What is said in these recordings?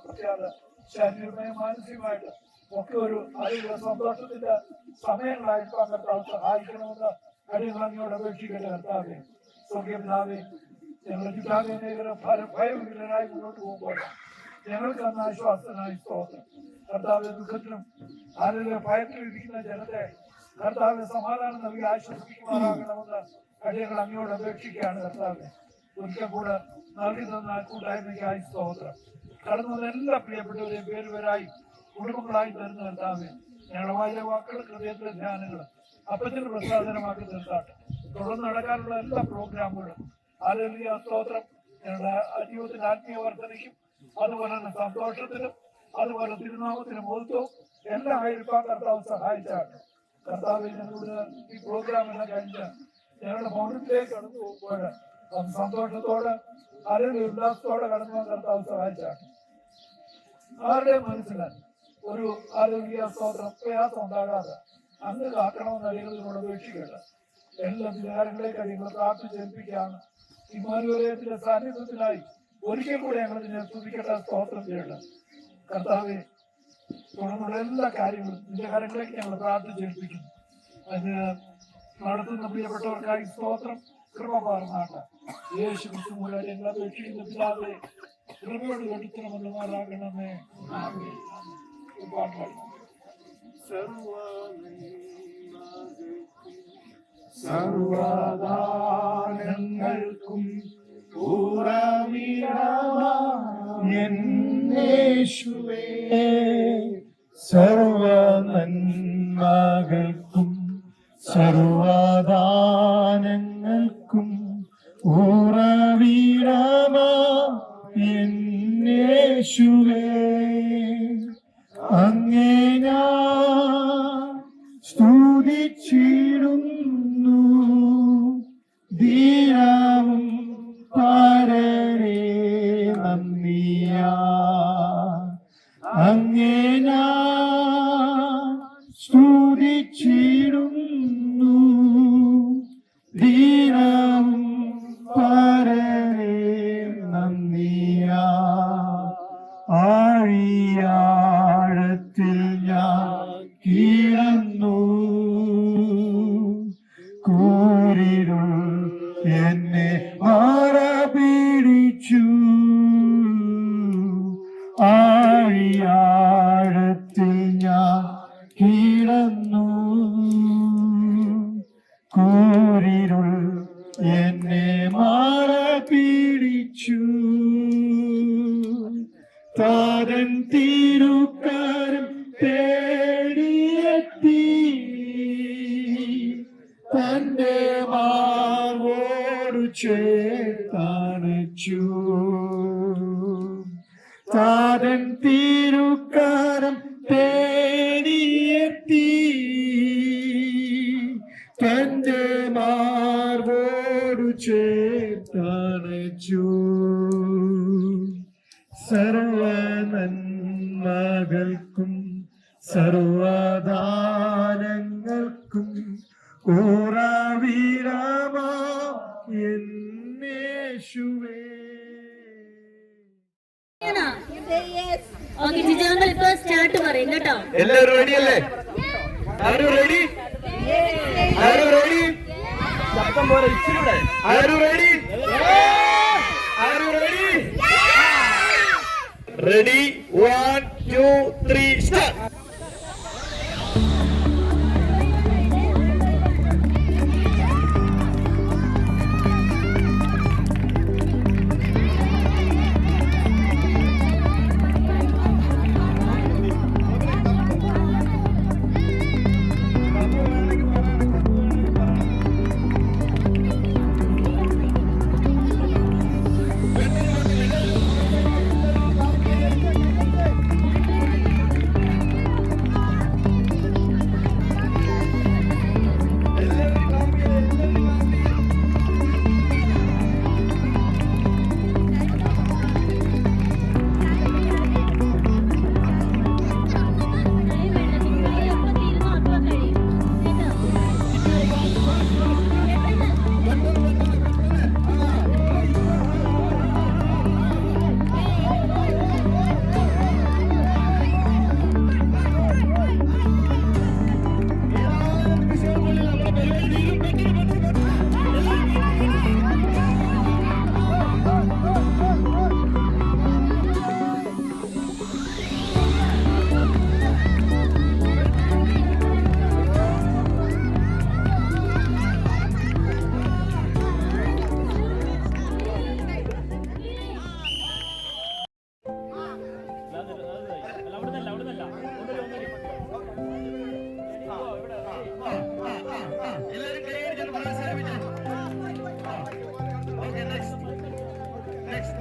പ്രത്യേകത ശാരീരികമായും മാനസികമായിട്ട് ഒക്കെ ഒരു അതിലുള്ള സന്തോഷത്തിന്റെ സമയങ്ങളായിട്ട് കർത്താവ് സഹായിക്കണമെന്ന് അടിയങ്ങൾ അങ്ങയോട് അപേക്ഷിക്കട്ടെ. കർത്താവെ സ്വർഗീയപിതാവേ, ഞങ്ങൾ ചിന്താഗതി ഭയവിഹീനരായി മുന്നോട്ട് പോകുമ്പോൾ ഞങ്ങൾക്ക് അന്ന് ആശ്വാസനായി സ്തോത്രം. കർത്താവ് ദുഃഖത്തിലും ആരോഗ്യ ഭയത്തിലിരിക്കുന്ന ജനത്തെ കർത്താവ് സമാധാനം നൽകി ആശ്വസിപ്പിക്കുമാറാകണമെന്ന് അടിയങ്ങൾ അങ്ങയോട് അപേക്ഷിക്കുകയാണ്. കർത്താവ് ഒരിക്കൽ കൂടെ നൽകി തന്ന കൂട്ടായ്മയ്ക്കായി സ്തോത്രം. കടന്നു വന്ന എല്ലാ പ്രിയപ്പെട്ടവരെയും പേരുപേരായി കുടുംബങ്ങളായി തരുന്ന കർത്താവ് ഞങ്ങളുടെ വായിലെ വാക്കുകൾ ഹൃദയത്തിലെ ധ്യാനങ്ങൾ അപ്പത്തിന് പ്രസാദനമാക്കി തീർത്താട്ടെ. തുടർന്ന് നടക്കാനുള്ള എല്ലാ പ്രോഗ്രാമുകളും ആരോഗ്യ സ്തോത്രം ഞങ്ങളുടെ ജീവിതത്തിന്റെ ആത്മീയ വർധനയ്ക്കും അതുപോലെ തന്നെ സന്തോഷത്തിനും അതുപോലെ തിരുനാമത്തിനും മഹത്വവും എല്ലാം ആയിരിക്കാൻ കർത്താവ് സഹായിച്ചാട്ടെ. കർത്താവ് ഞങ്ങളുടെ ഈ പ്രോഗ്രാം എല്ലാം കഴിഞ്ഞ് ഞങ്ങളുടെ ഭവനത്തിലേക്ക് കടന്നു പോകുമ്പോൾ സന്തോഷത്തോടെ ആരോഗ്യ ഉല്ലാസത്തോടെ കടന്നു പോകാൻ കർത്താവ് സഹായിച്ചാട്ടെ. ആരുടെ മനസ്സിന് ഒരു ആരോഗ്യ സ്തോത്രം പ്രയാസം ഉണ്ടാകാതെ അങ്ങ് കാക്കണമെന്ന് അടികളോട് അപേക്ഷിക്കേണ്ട. എല്ലാ വികാരങ്ങളേക്ക് അടികൾ പ്രാർത്ഥിച്ചേൽപ്പിക്കുകയാണ്. ഇമ്മാനുവേലയത്തിന്റെ സാന്നിധ്യത്തിനായി ഒരിക്കൽ കൂടെ ഞങ്ങൾ ഇതിനെ സ്തുതിക്കട്ടെ, സ്തോത്രം ചെയ്യട്ടെ. കർത്താവെ തുടർന്നുള്ള എല്ലാ കാര്യങ്ങളും നിന്റെ കാര്യങ്ങളിലേക്ക് ഞങ്ങൾ പ്രാർത്ഥിച്ചേൽപ്പിക്കുന്നു. അതിന് നടത്തുന്ന പ്രിയപ്പെട്ടവർക്കായി സ്തോത്രം കൃപ പാർന്നാട്ടെ. യേശു ക്രിസ്തു മൂലം ഞങ്ങൾ അപേക്ഷിക്കുന്ന പിതാവേ, കൃപയോട് കെട്ടിത്തരമെന്ന് മാറാകണമേ. സർവദാനങ്ങൾക്കും യേശുവേ, സർവനന്മകൾക്കും സർവദാനങ്ങൾക്കും യേശുവേ, അങ്ങേ ഞാൻ സ്തുതിച്ചിടുന്നു. ദീനവും പരരേ നന്ദിയാ, അങ്ങേ ഞാൻ സ്തുതിച്ചിടുന്നു. ദീനവും പരരേ നന്ദിയാ, ആഴിയാഴത്തിൽ ഞാൻ കിടന്നു. കൂരിരുൾ എന്നെ മറപിടിച്ചു. ആഴിയാഴത്തിൽ ഞാൻ കിടന്നു. കൂരിരുൾ എന്നെ മറപിടിച്ചു. താരൻ തിരുക്കരം തേടിയെത്തി. തന്റെ മാർവോടു ചേർത്തണച്ചു. താരൻ തിരുക്കരം തേടിയെത്തി. തന്റെ മാർവോടു ചേർത്തണച്ചു. സർവനന്മകൾക്കും സർവദാനങ്ങൾക്കും യേശുവേ. എല്ലാവരും റെഡിയല്ലേ? ആരും റെഡി? ആരും റെഡി? ശബ്ദം പോലെ ഇച്ചിരി. ആരും റെഡി? ആരും റെഡി? റെഡി? 1 2 3 സ്റ്റാർട്ട്.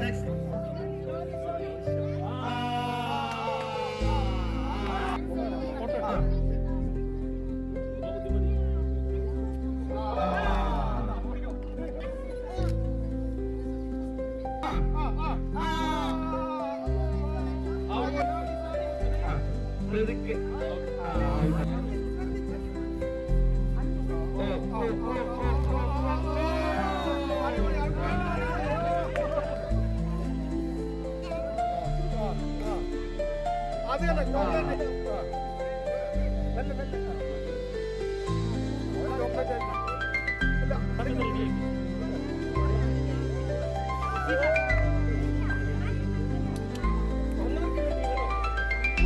നെക്സ്റ്റ്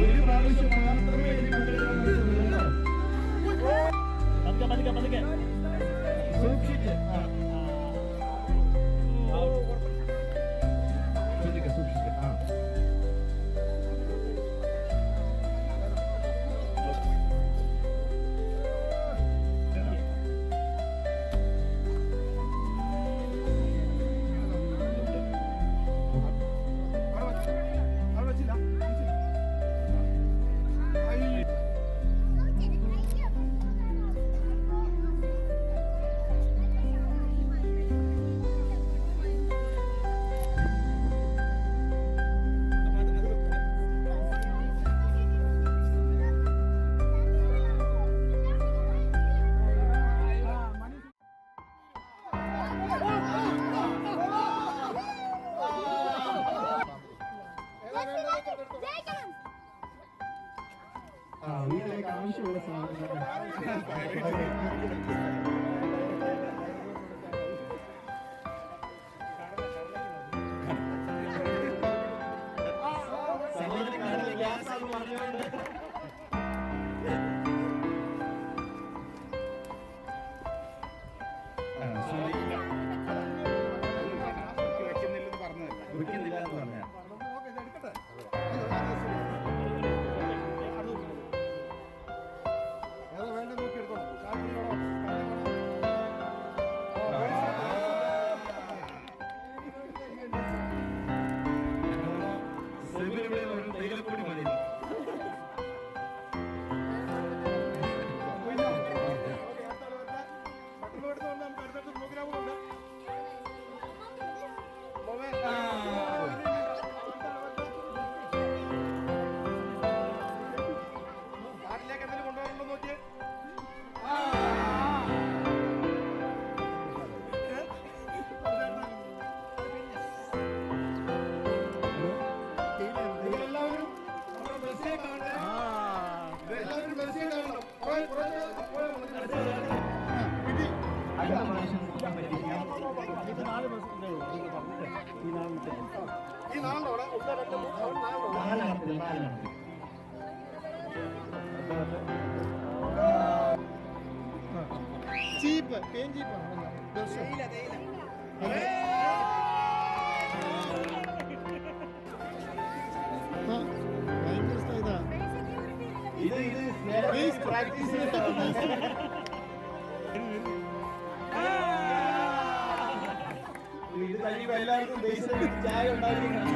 ഒരു പ്രാവശ്യം മാത്രമേ ഇത് കണ്ടിട്ടുള്ളൂ. സൂക്ഷിച്ച് സൂക്ഷിച്ച് വീട്ടിലേക്ക് ആവശ്യമുള്ള സാധനങ്ങൾ കുറിക്കുന്നില്ല എന്ന് പറഞ്ഞ തൈലപ്പൊടി മതി. ചീപ്പ് പേൻ ചീപ്പ് ഇത് പ്രാക്ടീസ് ഇത് കഴിയുമ്പോ എല്ലാവർക്കും ബേസിൽ ചായ ഉണ്ടായിരിക്കണം.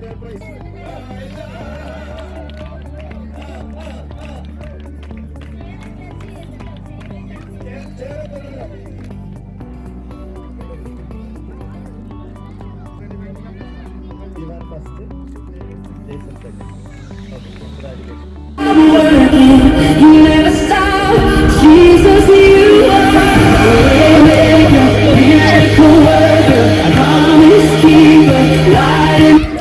You never stop, Jesus, you are miracle worker, promise keeper, light in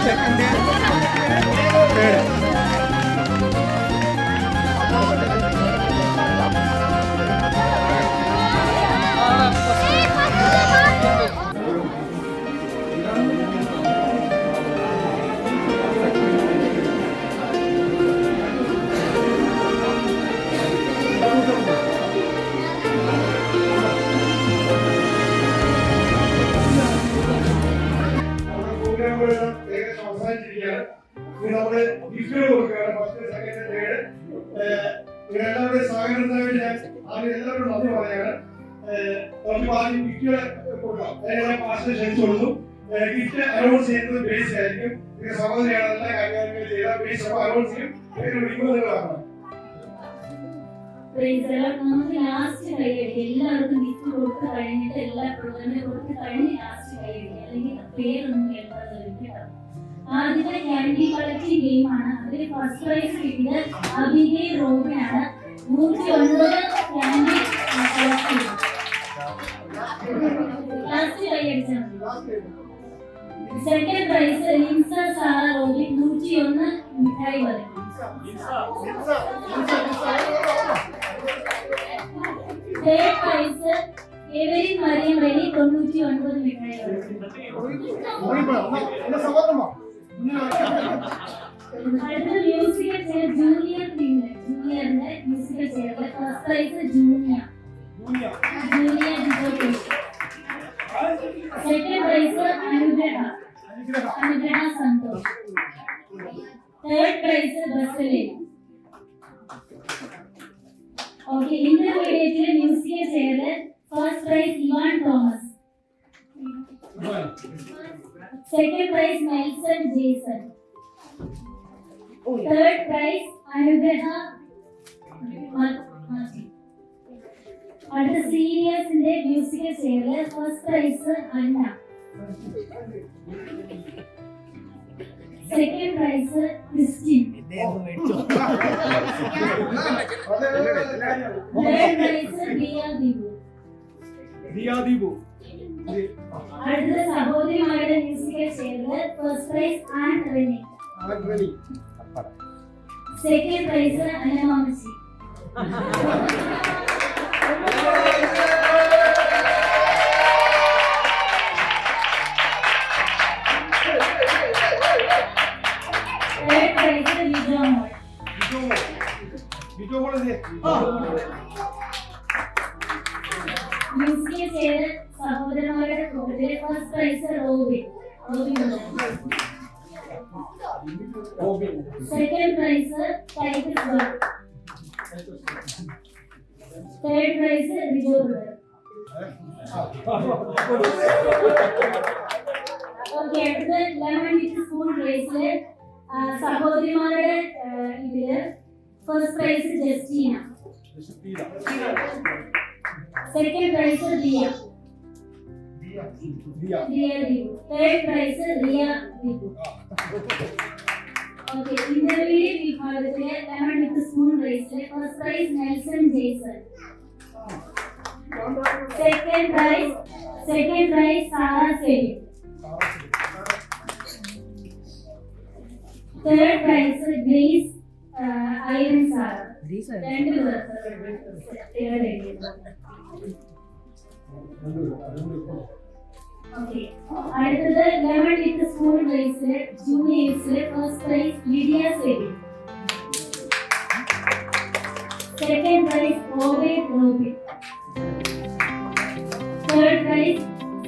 second third. പ്രോഗ്രാമുകളെല്ലാം ഏകദേശം അവസാനിച്ചിരിക്കുകയാണ്. ഇനി നമ്മള് ഗിഫ്റ്റുകൾ കൊടുക്കുകയാണ്. First second third. എല്ലാവരുടെയും സഹകരണത്തിന് വേണ്ടി ഞാൻ ആദ്യം എല്ലാവരോടും നന്ദി പറയുകയാണ്. നമുക്ക് ആദ്യം ഗിഫ്റ്റുകൾ കൊടുക്കാം. അതിനെല്ലാം പാസ്റ്റർ ക്ഷണിച്ചു കൊടുത്തു. ഗിഫ്റ്റ് അനൗൺസ് ചെയ്യുന്നത് ബേസ് ആയിരിക്കും. സഹോദരിയാണ് എല്ലാ കാര്യങ്ങളും ചെയ്ത ബേസ് അനൗൺസ് ചെയ്യും. വിളിക്കുന്നത് നിങ്ങളാണ്. നമുക്ക് ലാസ്റ്റ് കൈയടി എല്ലാവർക്കും ഗിഫ്റ്റ് കൊടുത്ത് കഴിഞ്ഞിട്ട് എല്ലാ പ്രോഗ്രാമിനും കൊടുത്ത് കഴിഞ്ഞ് ലാസ്റ്റ് കൈയടി അല്ലെങ്കിൽ പേരൊന്നും കേൾക്കാതെ കേട്ടോ. ആദ്യത്തെ ക്യാൻഡി കളക്ടിംഗ് ഗെയിമാണ്. അതിൽ ഫസ്റ്റ് പ്രൈസ് കിട്ടിയത് അബിഗെ റോബിനാണ്. 109 ക്യാൻഡി കളക്ട് ചെയ്തു. ലാസ്റ്റ് കൈയടിച്ചാൽ മതി. സെക്കൻഡ് പ്രൈസ് ലിൻസ സാറ റോബിൻ 101 മിഠായി വരയ്ക്കും. തേർഡ് പ്രൈസ് എവരിൻ മറിയം റെനി 99 മിഠായി വരയ്ക്കും. അടുത്ത മ്യൂസിക്കൽ ചെയർ ജൂനിയറിന്റെ മ്യൂസിക്കൽ ചെയറിലെ first prize junior second prize Anugraha Santhosh. Third prize Basali. Okay, ഇന്റർമീഡിയറ്റിലെ മ്യൂസിക്കൽ ചെയറിലെ first prize Ivan Thomas. Second prize Nelson Jason. Third prize Anugraha മാറ്റി. അടുത്ത സീനിയേഴ്സിന്റെ മ്യൂസിക്കൽ ചെയറിലെ first prize Anna. Second price Christine. Third prize Diya Deepu. അടുത്ത സഹോദരിമാരുടെ മ്യൂസിക്കൽ ചെയറിലെ first prize and Reni. Second prize അനമാമസി. Third prize Lijomol. Musical chair സഹോദരന്മാരുടെ കൂട്ടത്തിലെ first prize Robin. Second prize ടൈറ്റിൽ ബർഡ്. Third prize Rijo brother. Okay, അടുത്ത ലെമൺ വിത്ത് സ്പൂൺ റേസില് സഹോദരിമാരുടെ ഇതില് first prize Justina. Second prize Diya Deepu. Third prize Riya Deepu. Okay, intermediate വിഭാഗത്തിലെ ലെമൺ വിത്ത് സ്പൂൺ റേസിലെ first prize Nelson Jason. Second prize Sara Celine. Third price grace Iren Sara. രണ്ട് ഓക്കെ, അടുത്തത് ലെമൺ വിത്ത് സ്പൂൺ റേസിലെ ജൂനിയേഴ്സിലെ first prize Lydia Celine. Second prize ഓവേഡ് റോബിൻ. Third prize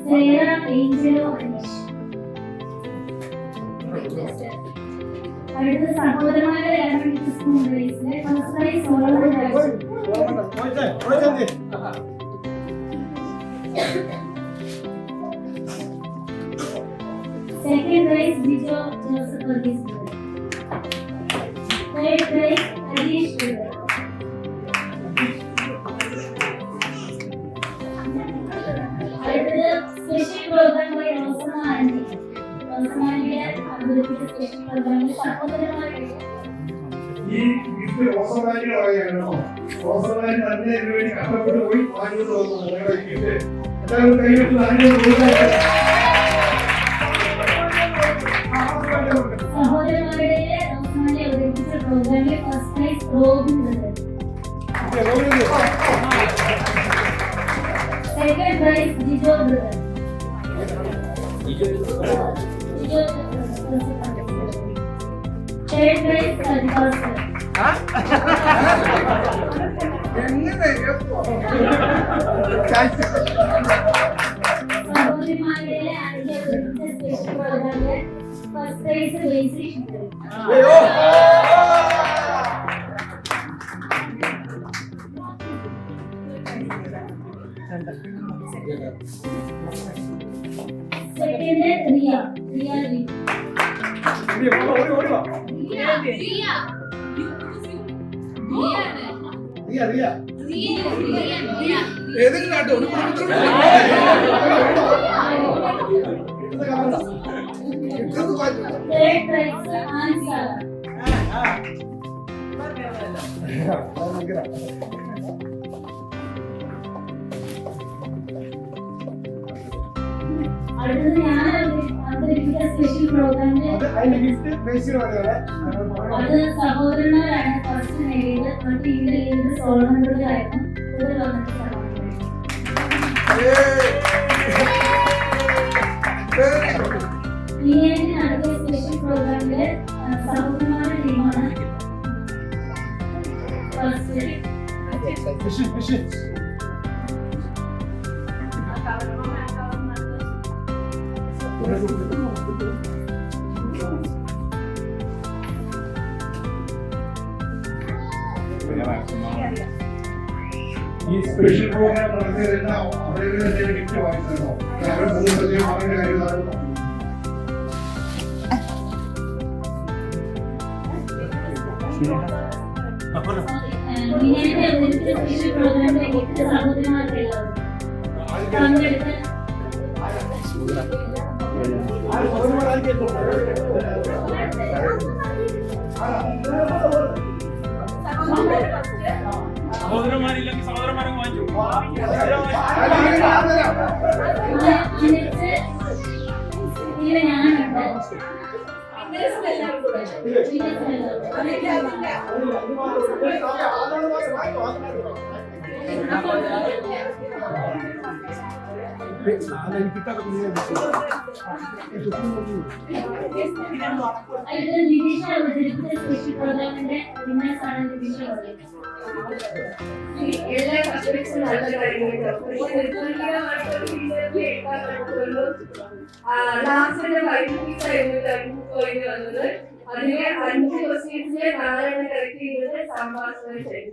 Sera Angelo Aneesh. അടുത്ത സഹോദരന്മാരുടെ ലെമൺ വിത്ത് സ്പൂൺ റേസിലെ first prize Solomon Raju. Second prize Vijo Joseph Varghese. Third prize Harish Sugar. அடுத்தது special program by Rosana aunty. Rosana ஆண்டிയുടെ അവതരിപ്പിച്ച സ്പെഷ്യൽ പ്രോഗ്രാമിൽ സഹോദരന്മാരുടെ ഈ ഗിഫ്റ്റ് റോസനാരി പറയുകയാണോ? റോസനാരി തന്നെ ഇതിനു വേണ്ടി കഷ്ടപ്പെട്ട് പോയി വാങ്ങിക്കൊണ്ട് വന്നു. നിങ്ങളുടെ ഗിഫ്റ്റ് എല്ലാവരും കൈവിട്ട് വാങ്ങിക്കൊണ്ട് first prize Robin brother. Second prize Jijo brother. Third prize Adhikar sir. സഹോദരിമാരുടെ സ്പെഷ്യൽ പ്രോഗ്രാമില് first prize registration. Second Riya ഏതെങ്കിലും നാട്ടോ ഒരു third prize ആൻസർ. അടുത്തത് ഞാൻ അവതരിപ്പിച്ച സ്പെഷ്യൽ പ്രോഗ്രാമില് അത് സഹോദരന്മാരാണ് ഫസ്റ്റ് നേടിയത്. ഒരു ടീമിലെ ലീഡർ സോളമൻ ബ്രദറായിരുന്നു. കൂടുതൽ വന്നിട്ട് ഇനി നടത്തിയ സ്പെഷ്യൽ പ്രോഗ്രാമില് സഹോദരന്മാരുടെ ടീമാണ് ഫസ്റ്റ്. ഈ സ്പെഷ്യൽ പ്രോഗ്രാം നടത്തിയതെല്ലാം അവരുടെ ഗിഫ്റ്റ് വാങ്ങിച്ചോ സ്പെഷ്യൽ പ്രോഗ്രാമിലെ ഗിഫ്റ്റ് സഹോദരന്മാർക്കെല്ലാം പങ്കെടുത്ത് സഹോദരന്മാരില്ലെങ്കിൽ സഹോദരന്മാരെ വാങ്ങിച്ചു. ഇതിൽ ഞാനുണ്ട്. ഇത് ദിനേശ അവതരിപ്പിച്ച സ്പെഷ്യൽ പ്രോഗ്രാമിന്റെ വിന്നേഴ്സാണ് ദിനേശ അവതരിപ്പിച്ചത്. എല്ലാ സബ്ജക്ട്സും നല്ല കാര്യങ്ങളുണ്ട്. ലാസ്റ്റിന്റെ വൈദ്യുതിയായിരുന്നു പോയിന്റ് വന്നത്. അതിലെ 5 ക്വസ്റ്റ്യൻസിലെ 4 കറക്റ്റ് ചെയ്തത് സംഭാഷണം ചെയ്തു.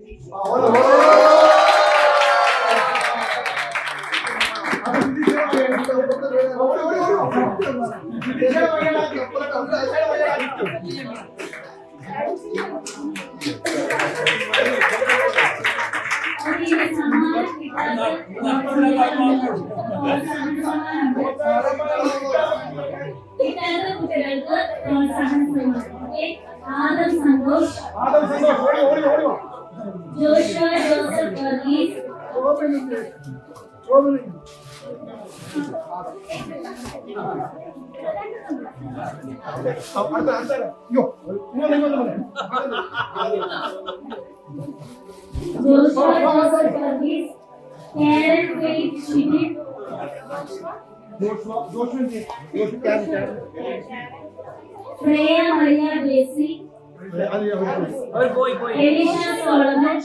കുട്ടികൾക്ക് പ്രോത്സാഹനം. ആദം സന്തോഷ്, ജോഷുവ ജോസഫ് വർഗീസ്, ജോഷുവ ജോസഫ് വർഗീസ്, കാരൻ ഫെയ്ത്ത് ഷിബിൻ, ശ്രേയ മറിയ ബേസി, എലീഷ സോളമൻ,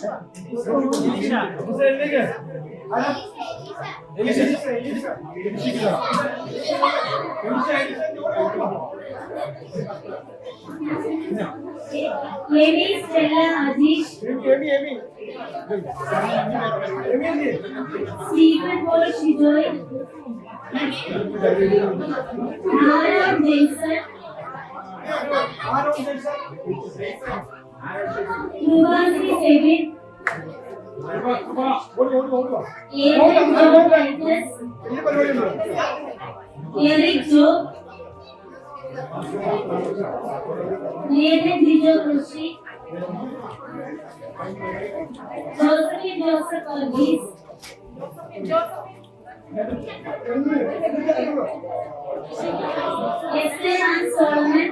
എമി സ്റ്റെല്ല അജീഷ്, സ്റ്റീഫൻ പോൾ ഷിജോയ്, ആരോൺ ജെയ്സൺ, ധ്രുവാശ്രീ സെബിൻ, ഏതൻ ജോൺ ടൈറ്റസ്, എറിക് ജോ, നേതൻ ജിജോ കൃഷി, ജോസഫിൻ ജോസഫ് വർഗീസ്, എസ്റ്റേൻ സോളമൻ,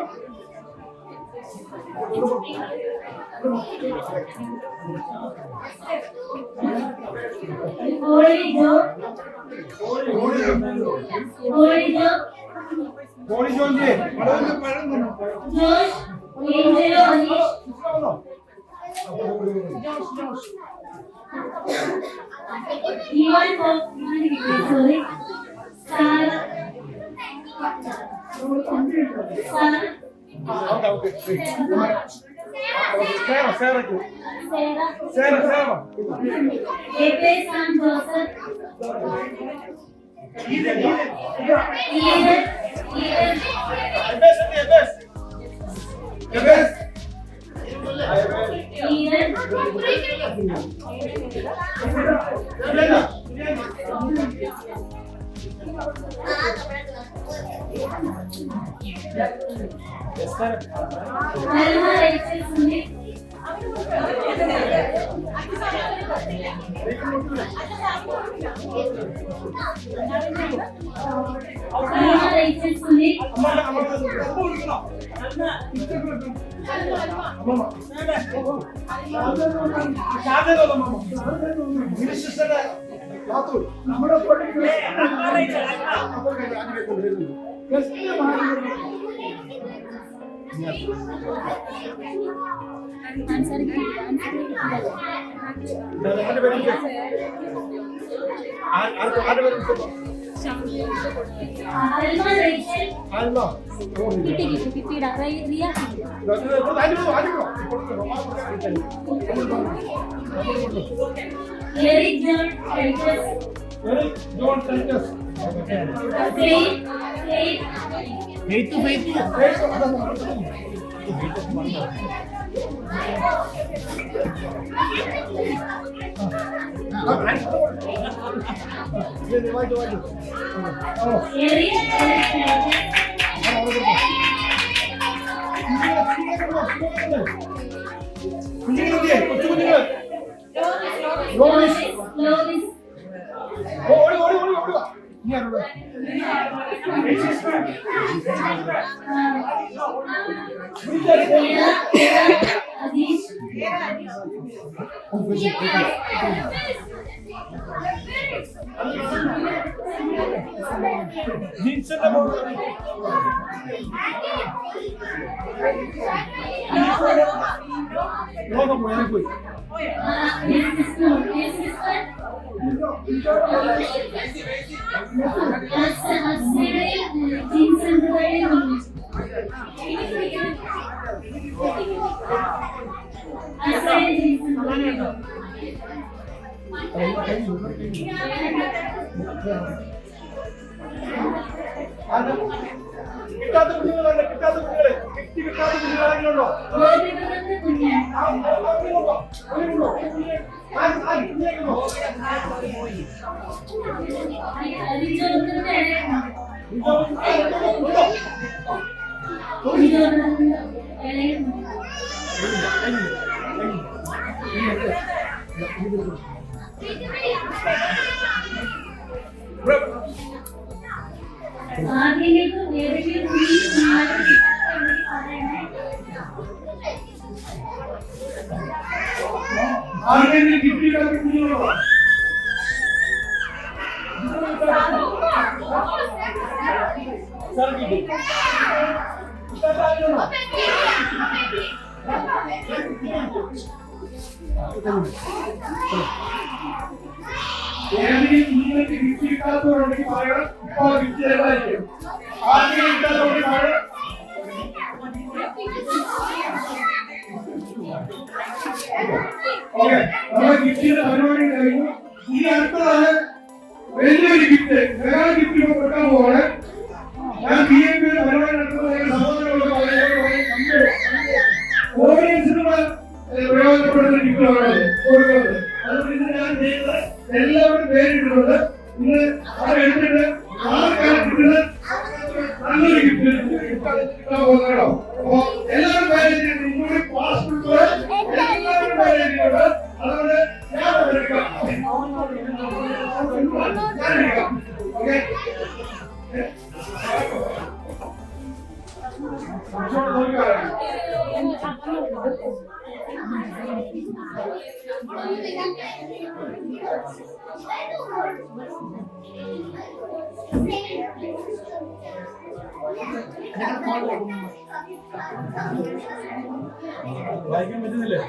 വായിക്കാൻ പറ്റുന്നില്ലേ?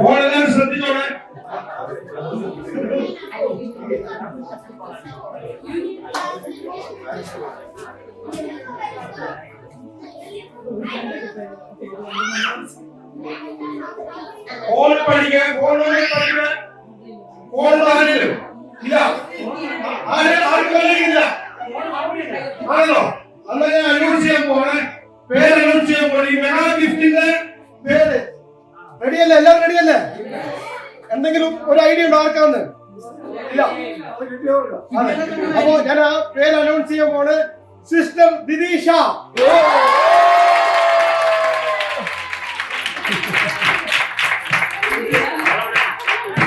ഓളെല്ലാം ശ്രദ്ധിച്ചോളെ. ഓൾ പഠിക്കാൻ ഓൾ ആരെങ്കിലും ഇല്ല, ആർക്കും ഇല്ല ആണല്ലോ. അന്ന് ഞാൻ അനൗൺസ് ചെയ്യാൻ പോണേ, പേര് അനൗൺസ് ചെയ്യാൻ പോണേ. ഈ മെഗാ ഗിഫ്റ്റിന്റെ പേര് റെഡിയല്ലേ? എല്ലാവരും റെഡിയല്ലേ? എന്തെങ്കിലും ഒരു ഐഡിയ ഉണ്ടോ ആർക്കാന്ന്? ഇല്ല. അപ്പോ ഞാൻ ആ പേര് അനൗൺസ് ചെയ്യാൻ പോണ്. സിസ്റ്റർ ദിദീഷ.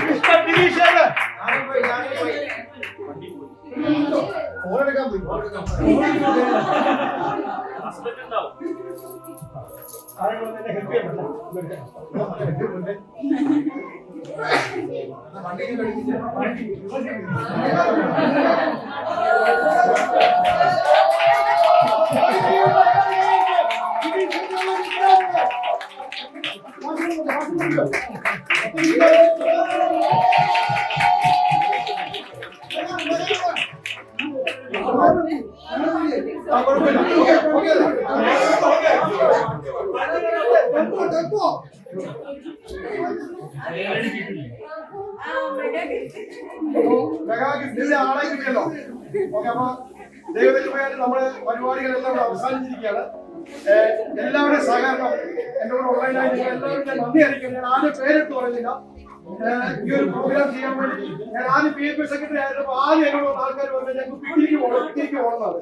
സിസ്റ്റർ ദിദീഷ ഓരെടുക്കാൻ പോയി. ആരെങ്കിലും എന്നെ ഹെൽപ്പ് ചെയ്യണ്ട. ആളെ കിട്ടിയല്ലോ. ഓക്കെ, അപ്പൊ ദൈവത്തിനുവേണ്ടി നമ്മുടെ പരിപാടികളെല്ലാം ഇവിടെ അവസാനിച്ചിരിക്കുകയാണ്. എല്ലാവരുടെയും സഹകരണം എന്നോട് ഓൺലൈനായി എല്ലാവരും ഞാൻ നന്ദി അറിയിക്കുന്നു. ഞാൻ ആദ്യം പേരിട്ട് പറയുന്നില്ല. ഈ ഒരു പ്രോഗ്രാം ചെയ്യാൻ വേണ്ടി ഞാൻ ആദ്യം PFP സെക്രട്ടറി ആയിരുന്നു. ആദ്യം എന്നോട് ആൾക്കാർ പറഞ്ഞാൽ ഞങ്ങൾക്ക് പിടിക്ക് പോകണമെന്നാണ്.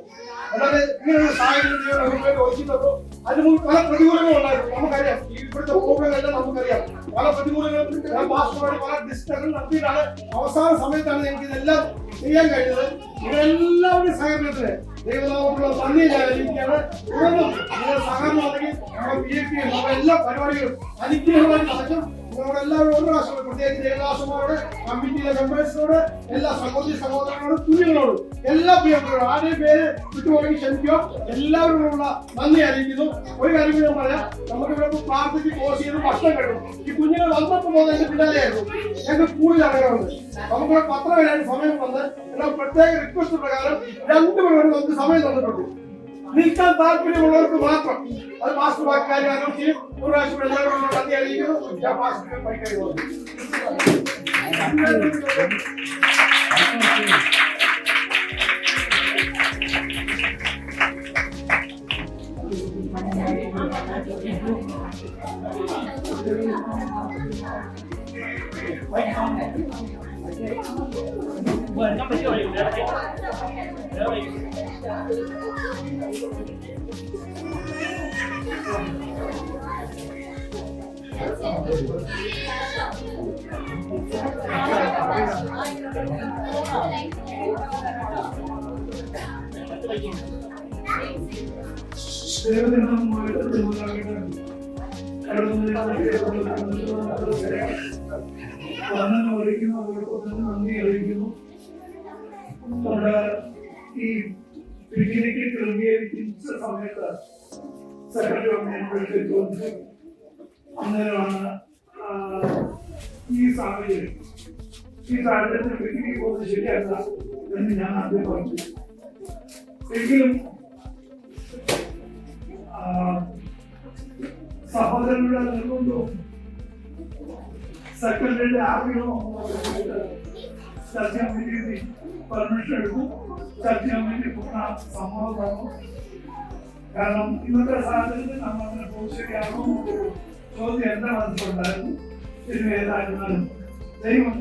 അല്ലാതെ ഇങ്ങനൊരു സാഹചര്യം നമുക്ക് വേണ്ടി ഒരുക്കിയപ്പോൾ അതിന് മുമ്പ് പല പ്രതികൂലങ്ങളും ഉണ്ടായിരുന്നു. നമുക്കറിയാം, ഇവിടുത്തെ പ്രോഗ്രാം എല്ലാം നമുക്കറിയാം. പല പ്രതികൂലങ്ങളും ഞാൻ പാസ്പോർട്ട് പല ഡിസ്റ്റൻസ് നടത്തിയിട്ടാണ് അവസാന സമയത്താണ് ഞങ്ങൾക്ക് ഇതെല്ലാം ചെയ്യാൻ കഴിഞ്ഞത്. ഇതെല്ലാവരുടെയും സഹകരണത്തിന് ദൈവനാമത്തിലുള്ള നന്ദി ഞാൻ അറിയിക്കുകയാണ്. തുടർന്നും നിങ്ങളുടെ സഹകരണം ഉണ്ടെങ്കിൽ നമ്മുടെ PFP നമ്മുടെ എല്ലാ പരിപാടികളും അനുഗ്രഹമായി നടക്കും. നിങ്ങളുടെ എല്ലാവരും ഒരു പ്രാവശ്യം പ്രത്യേകിച്ച് ദേവദാസന്മാരോട്, കമ്മിറ്റിയിലെ മെമ്പേഴ്സിനോട്, എല്ലാ സഹോദരി സഹോദരങ്ങളോടും, കുഞ്ഞുങ്ങളോടും, എല്ലാ പ്രിയപ്പെട്ടവരോടും ആരുടെയും പേര് വിട്ടുപോകണമെങ്കിൽ ക്ഷമിക്കുക. എല്ലാവരോടുമുള്ള നന്ദി അറിയിക്കുന്നു. ഒരു കാര്യം ഞാൻ പറയാം, നമുക്കിവിടെ പ്രാർത്ഥിച്ച് കോഴ്സ് ചെയ്ത് ഭക്ഷണം കഴിക്കും. ഈ കുഞ്ഞുങ്ങൾ വന്നപ്പോൾ പോകുന്ന എന്റെ പിന്നാലെയായിരുന്നു. ഞങ്ങൾക്ക് കൂടുതൽ അറിയണമെന്ന് നമുക്കിവിടെ 10 വരെയാണ് സമയം വന്ന്. എന്നാൽ പ്രത്യേക റിക്വസ്റ്റ് പ്രകാരം 2 മണി വരെ നമുക്ക് സമയം തന്നിട്ടുണ്ട്. നിൽക്കാൻ താല്പര്യമുള്ളവർക്ക് മാത്രം. അത് മാസ്റ്റർ ബാക്കി കാര്യം അനൗൺസ് ചെയ്യും. ഒരു പ്രാവശ്യം എല്ലാവരും നന്ദി അറിയിക്കുന്നു. ഞാൻ മാസ്റ്റർ ബൈക്കായി പോകുന്നു. നന്ദി അറിയിക്കുന്നു. നമ്മുടെ ഈ പിക്നിക്ക് ക്രമീകരിച്ച സമയത്ത് സെക്രട്ടറി വന്നു. അന്നേരമാണ് ഈ സാഹചര്യത്തിൽ പിക്നിക്ക് പോകുന്നത് ശരിയല്ല എന്ന് ഞാൻ ആദ്യം പറഞ്ഞു. എങ്കിലും സഹോദരങ്ങളുടെ നിർബന്ധവും സെക്രട്ടറിയുടെ ആഗ്രഹവും ചർച്ച ചെയ്യാൻ വേണ്ടി പെർമിഷൻ എടുക്കും. ചർച്ച ചെയ്യാൻ വേണ്ടി പൂർണ്ണ സമ്മതം തന്നു. കാരണം ഇന്നത്തെ സാഹചര്യത്തിൽ നമ്മൾ അങ്ങനെ ശരിയാകും ചോദ്യം എന്റെ മനസ്സിലുണ്ടായിരുന്നു. സിനിമ ഏതായിരുന്നാലും ദൈവം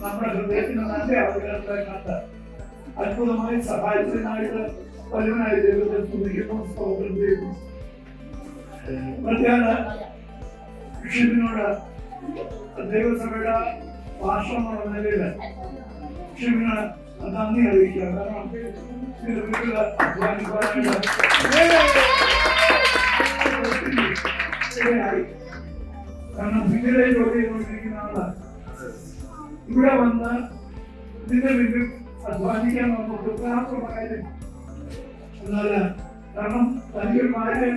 നമ്മുടെ ഹൃദയത്തിന് നല്ല അവകാശത്തെ കണ്ട് അത്ഭുതമായി സഹായത്തിനായിട്ട് പലവനായി ദൈവത്തെ സ്തുതിക്കുന്നു, സ്തോത്രം ചെയ്യുന്നു. പ്രത്യേക ഷിബിനോട് ദൈവസഭയുടെ ഭാഷണമുള്ള നിലയിൽ ഷിബിന് നന്ദി അറിയിക്കുക. കാരണം ഇത് വീട്ടിൽ അധ്വാനിക്കാനായിട്ട് കാരണം പിന്നീട് ജോലി ചെയ്തുകൊണ്ടിരിക്കുന്ന ആള് ഇവിടെ വന്ന് ഇതിന്റെ വീട്ടിൽ അധ്വാനിക്കാൻ വന്നിട്ട് പ്രയാസമുള്ള കാര്യം എന്നല്ല. കാരണം തനിക്കൊരു ഭാര്യ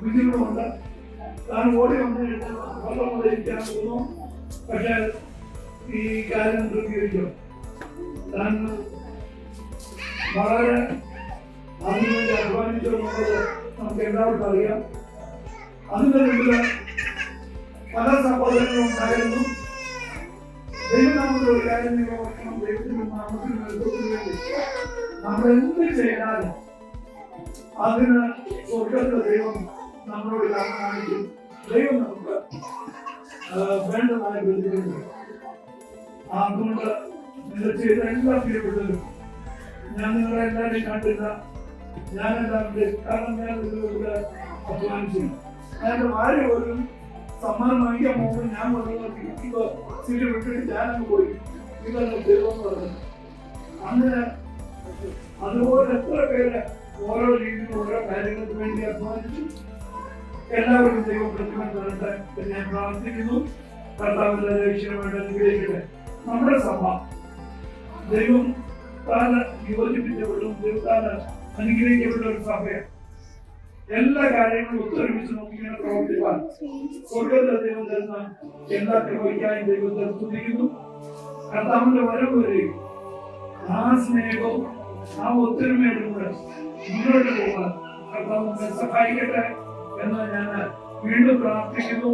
കുഞ്ഞുങ്ങളുണ്ട്. താൻ ഓടി വന്നിട്ട് വെള്ളം കൊണ്ടിരിക്കാൻ തോന്നുന്നു. പക്ഷെ ഈ കാര്യം ധൃവീകരിക്കും. താൻ വളരെ അതിനുവേണ്ടി അധ്വാനിച്ചു എന്നുള്ളത് നമുക്ക് എല്ലാവർക്കും അറിയാം. അതിന്റെ മുമ്പിൽ പല സഹോദരങ്ങളും ഉണ്ടായിരുന്നു. ദൈവനാമത്തിൽ ഒരു കാര്യം നിങ്ങൾ ഓർക്കണം, ദൈവത്തിന്റെ നാമത്തിൽ വേണ്ടി നമ്മൾ എന്ത് ചെയ്താലും അതിന് സ്വർഗത്തിലെ ദൈവം നമ്മളോട് കാണിക്കും. ദൈവം നമുക്ക് വേണ്ടതായ ബന്ധുക്കളുണ്ട്. അതുകൊണ്ട് നിങ്ങൾ ചെയ്ത എല്ലാ പ്രിയപ്പെട്ടവരും, ഞാൻ നിങ്ങളെ എല്ലാവരെയും കണ്ടില്ല, ഞാനെല്ലാവരുടെയും കാരണം ഞാൻ നിങ്ങളുടെ അധ്വാനിച്ചു. ഞാൻ എൻ്റെ ഭാര്യ പോലും സമ്മാനം വാങ്ങിക്കാൻ പോകുമ്പോൾ ഞാൻ പറഞ്ഞു സീറ്റ് വിട്ടിട്ട് ഞാനങ്ങ് പോയി. ഇതല്ല ദൈവം എന്ന് പറഞ്ഞു. അങ്ങനെ അതുപോലെ എത്ര പേര് ഓരോ രീതിയിൽ ഓരോ കാര്യങ്ങൾക്ക് വേണ്ടി അധ്വാനിച്ചു. എല്ലാവർക്കും ദൈവം പ്രതിഫലം തരട്ടെ എന്ന് ഞാൻ പ്രാർത്ഥിക്കുന്നു. കർത്താവിന്റെ ലക്ഷ്യമായിട്ട് അനുഗ്രഹിക്കട്ടെ. നമ്മുടെ സഭ ദൈവം താൻ യോജിപ്പിക്കപ്പെടും, ദൈവത്താൽ അനുഗ്രഹിക്കപ്പെട്ട ഒരു സഭയാണ്. എല്ലാ കാര്യങ്ങളും ഒത്തൊരുമിച്ച് നോക്കിങ്ങനെ പ്രവർത്തിക്കാൻ സ്വർഗത്തിലെ ദൈവം തരുന്ന എല്ലാ കൃപയ്ക്കായും ദൈവത്തെ സ്തുതിക്കുന്നു. കർത്താവിന്റെ വരവ് വരെയും ആ സ്നേഹവും ആ ഒത്തൊരുമയുടെ കൂടെ മുന്നോട്ട് പോകാൻ കർത്താവ് നമ്മെ സഹായിക്കട്ടെ എന്ന് ഞാൻ വീണ്ടും പ്രാർത്ഥിക്കുന്നു.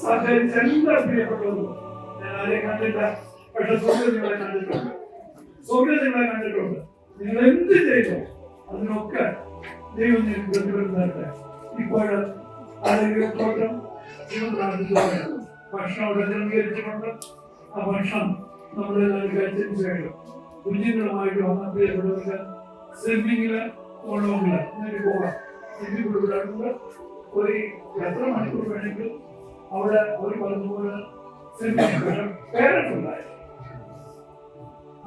സഹകരിച്ച എല്ലാ പ്രിയപ്പെട്ടവരും, ഞാൻ ആരെയും കണ്ടില്ല, പക്ഷെ സ്വർഗങ്ങളെ കണ്ടിട്ടുണ്ട്. സ്വർഗങ്ങളെ കണ്ടിട്ടുണ്ട്. നിങ്ങൾ എന്ത് ചെയ്തോ അതിനൊക്കെ ദൈവം നിങ്ങൾക്ക് പ്രതിഫലം തരട്ടെ. ഇപ്പോൾ ആരോഗ്യത്തോട്ടം ദൈവം പ്രാർത്ഥിച്ചു ഭക്ഷണം അവിടെ ക്രമീകരിച്ചിട്ടുണ്ട്. ആ ഭക്ഷണം നമ്മളെല്ലാവരും കഴിച്ചതിന് ശേഷം കുഞ്ഞുങ്ങളുമായിട്ട് വന്ന പ്രിയപ്പെട്ടവർക്ക് സ്വിമ്മിങ്ങില് പോകണമെങ്കിൽ നിങ്ങൾക്ക് പോകാം. സ്വിമ്മിംഗ് പൂളിലാണെങ്കിൽ ഒരു എത്ര മണിക്കൂർ വേണമെങ്കിൽ അവിടെ ഒരു പറഞ്ഞുപോലെ സ്വിമ്മിങ്. പക്ഷെ പേരൻസ് ഉണ്ടായിരിക്കും.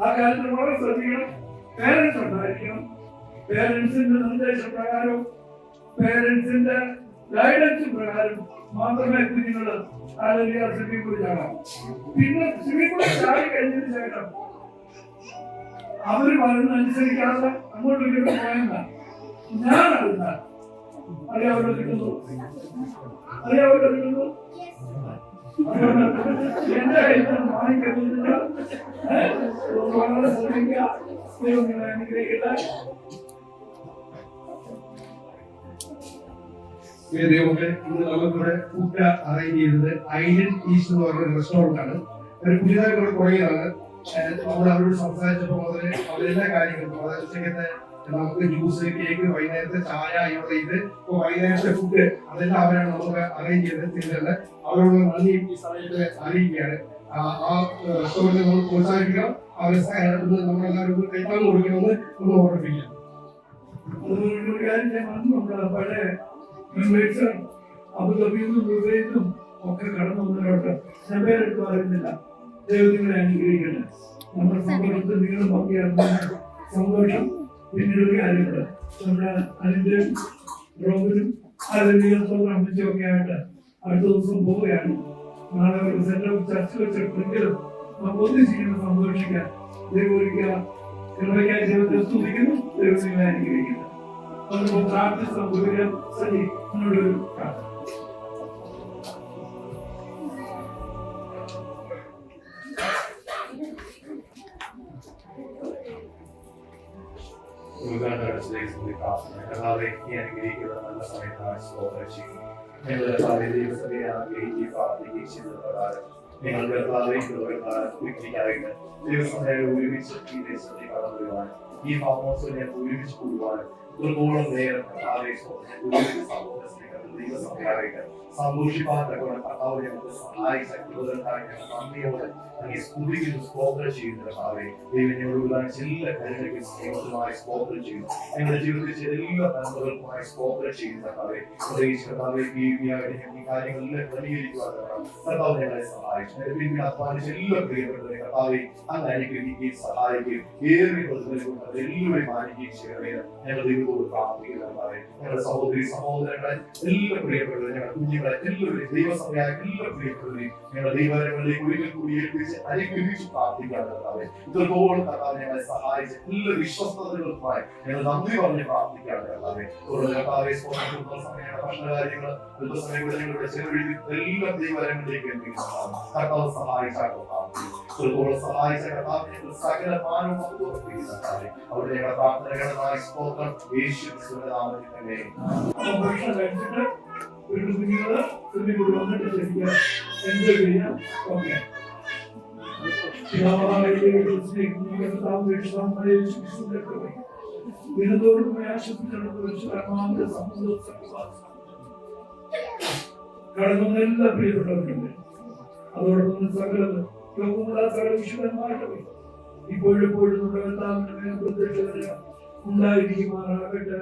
ആ കാര്യത്തിൽ വളരെ ശ്രദ്ധിക്കണം. പേരൻസ് ഉണ്ടായിരിക്കണം. പേരൻസിന്റെ നിർദ്ദേശപ്രകാരവും പേരൻസിന്റെ ഗൈഡൻസ് പ്രകാരം മാത്രമേ കുഞ്ഞുങ്ങൾ ആരോഗ്യ സ്വിമ്മിംഗ് പൂളിൽ ചാടാം. പിന്നെ സ്വിമ്മിംഗ് പൂളിൽ ചാടി കഴിഞ്ഞതിന് ശേഷം അവര് പറയുന്നതനുസരിക്കാതെ അങ്ങോട്ടും ഇങ്ങോട്ടും പോയെന്ന ഞാൻ അറിയുന്ന അറിയാവല്ലോ കിട്ടുന്നു. അറിയാവല്ലോ കിട്ടുന്നു. എന്റെ കയ്യിൽ നിന്ന് വാങ്ങിക്കുന്നില്ല. വളരെ ശ്രമിക്കുക. ദൈവം നിങ്ങളെ അനുഗ്രഹിക്കട്ടെ. ദൈവമേ, ഇന്ന് നമുക്കിവിടെ ഫുഡ് അറേഞ്ച് ചെയ്തത് ഐഡൻ ഈസ്റ്റ് എന്ന് പറഞ്ഞ റെസ്റ്റോറന്റ് ആണ്. ഒരു പുതിയതായിട്ട് ഇവിടെ തുടങ്ങിയതാണ്. നമ്മൾ അവരോട് സംസാരിച്ചപ്പോൾ മുതൽ അവരെല്ലാ കാര്യങ്ങളും, അതായത് ഉച്ചക്കത്തെ നമുക്ക് ജ്യൂസ്, കേക്ക്, വൈകുന്നേരത്തെ ചായ, ഇവിടെ ഇത് ഇപ്പൊ വൈകുന്നേരത്തെ ഫുഡ് അതെല്ലാം അവരാണ് നമുക്ക് അറേഞ്ച് ചെയ്തിട്ടുണ്ട്. അവരോട് നന്ദി ഈ സമയത്ത് അറിയിക്കുകയാണ്. ആ റെസ്റ്റോറന്റ് നമ്മൾ പ്രോത്സാഹിപ്പിക്കണം. അവരെ നമ്മളെല്ലാവരും കൈത്താൻ കൊടുക്കണമെന്ന് ഒന്ന് ഓർമ്മിപ്പിക്കാം. അതുകൊണ്ട് ഒരു കാര്യം ഞാൻ വന്നിട്ടുണ്ട്. പഴയ മെമ്പേഴ്സ് അബുദാബിയിൽ ദുബൈയിലും ഒക്കെ കടന്നു വന്നവരോട്ട് ഞാൻ പേരെടുത്ത് പറയുന്നില്ല. ദൈവത്തിനെ അനുഗ്രഹിക്കട്ടെ. നമ്മുടെ സന്തോഷത്തിൽ നിങ്ങൾ നോക്കിയായിരുന്നു സന്തോഷം. പിന്നീട് ഒരു കാര്യമുണ്ട്, നമ്മുടെ അതിന്റെ റോബിനും ആരോഗ്യത്തോടും അമ്മച്ചൊക്കെ ആയിട്ട് അടുത്ത ദിവസം പോവുകയാണ്. നാളെ ഒരു സെന്റർ ചർച്ച വെച്ചിട്ടുണ്ടെങ്കിലും നമുക്ക് ഒന്നും ചെയ്യുന്ന സന്തോഷിക്കാൻ ദൈവം ഒരിക്കൽ കൃപയ്ക്കായി ദൈവത്തെ സ്തുതിക്കുന്നു. ദൈവത്തിനെ അനുഗ്രഹിക്കുന്നു. നമുക്ക് പ്രാർത്ഥിച്ച സൗകര്യം സജി എന്നോടൊരു പ്രാർത്ഥന. നല്ല സമയത്താണ് സ്തോത്രം ചെയ്യുന്നത്. ഞങ്ങളുടെ ദൈവസഭയെ ആഗ്രഹിക്കുകയും പ്രാർത്ഥിക്കുകയും പ്രകാരം ഞങ്ങളുടെ ദൈവസഭയെ ഒരുമിച്ച് ഈ ദേശത്തെ കടന്നു വരുവാനും ഈ ഫാം ഹൗസിൽ ഞങ്ങൾക്ക് ഒരുമിച്ച് കൂടുവാനും ഇത്രത്തോളം നേരം ദൈവസഭയായിട്ട് സന്തോഷിപ്പാത്തക്കൊണ്ട് കർത്താവ് ഞങ്ങൾക്ക് സഹായിച്ച കൃപകൾക്കായി ഞങ്ങൾ നന്ദിയോടെ അങ്ങേ സ്തുതിക്കുന്നു, സ്തോത്രം ചെയ്യുന്നു കർത്താവേ. ദൈവം ഞങ്ങളോടുള്ള എല്ലാ കാര്യങ്ങൾക്കും സ്നേഹവുമായി സ്തോത്രം ചെയ്യുന്നു. ഞങ്ങളുടെ ജീവിതത്തിൽ ചെയ്ത എല്ലാ നന്മകൾക്കുമായി സ്തോത്രം ചെയ്യുന്നു കർത്താവേ. പ്രത്യേകിച്ച് കർത്താവേ ഈ കാര്യങ്ങളെല്ലാം ക്രമീകരിക്കുവാൻ കർത്താവ് ഞങ്ങളെ സഹായിച്ചു. പിന്നീട് അധ്വാനിച്ച എല്ലാ പ്രിയപ്പെട്ടവരെ കർത്താവെ അങ്ങ് അനുഗ്രഹിക്കുകയും സഹായിക്കുകയും ഏറെ പ്രതിഫലം എല്ലാവരെയും മാനിക്കുകയും ചെയ്യണമേ. ഞങ്ങൾ ദൈവത്തോട് പ്രാർത്ഥിക്കുന്നു കർത്താവേ. ഞങ്ങളുടെ സഹോദരി സഹോദരങ്ങളെ എല്ലാ പ്രിയപ്പെട്ടവരെ, ഞങ്ങളുടെ കുഞ്ഞുങ്ങളെ എല്ലാവരെയും ദൈവസഭയായ എല്ലാ പ്രിയപ്പെട്ടവരെയും ഞങ്ങളുടെ ദൈവങ്ങളിലേക്ക് ഒരിക്കൽ കൂടി ഏൽപ്പിച്ച് അനുഗ്രഹിച്ച് പ്രാർത്ഥിക്കാൻ കർത്താവേ. ഇത്രത്തോളം കർത്താവ് ഞങ്ങളെ സഹായിച്ച എല്ലാ വിശ്വസ്തതകൾക്കുമായി ഞങ്ങൾ നന്ദി പറഞ്ഞ് പ്രാർത്ഥിക്കാൻ കർത്താവേ. കർത്താവെ സമയങ്ങളുടെ ഭക്ഷണകാര്യങ്ങൾ ഞങ്ങളുടെ ചെലവഴിച്ച് എല്ലാ ദൈവങ്ങളിലേക്ക് ഏൽപ്പിക്കുന്നു. കർത്താവ് സഹായിച്ചാൽ ഇത്രത്തോളം സഹായിച്ച കർത്താവ് സകല മാനവും കർത്താവേ. അവിടെ ഞങ്ങളുടെ പ്രാർത്ഥനകളുടെ സ്തോത്രം യേശുവിന്റെ നാമത്തിൽ തന്നെ. ഭക്ഷണം കഴിച്ചിട്ട് വീണ്ടും കുഞ്ഞുങ്ങള് കുഞ്ഞുകൂടി വന്നിട്ട് ശരിക്കും എൻജോയ് ചെയ്യാം. ഓക്കെ, ദിനത്തോടും കടന്നുന്ന എല്ലാ പ്രിയപ്പെട്ടവർക്കുണ്ട്. അതോടൊപ്പം സകലത് ലോകമുള്ള സകല വിശുദ്ധന്മാരുടെ ഇപ്പോഴും എപ്പോഴും നമ്മുടെ കർത്താവിന്റെ മേൽ പ്രത്യക്ഷത ഉണ്ടായിരിക്കുമാറാകട്ടെ.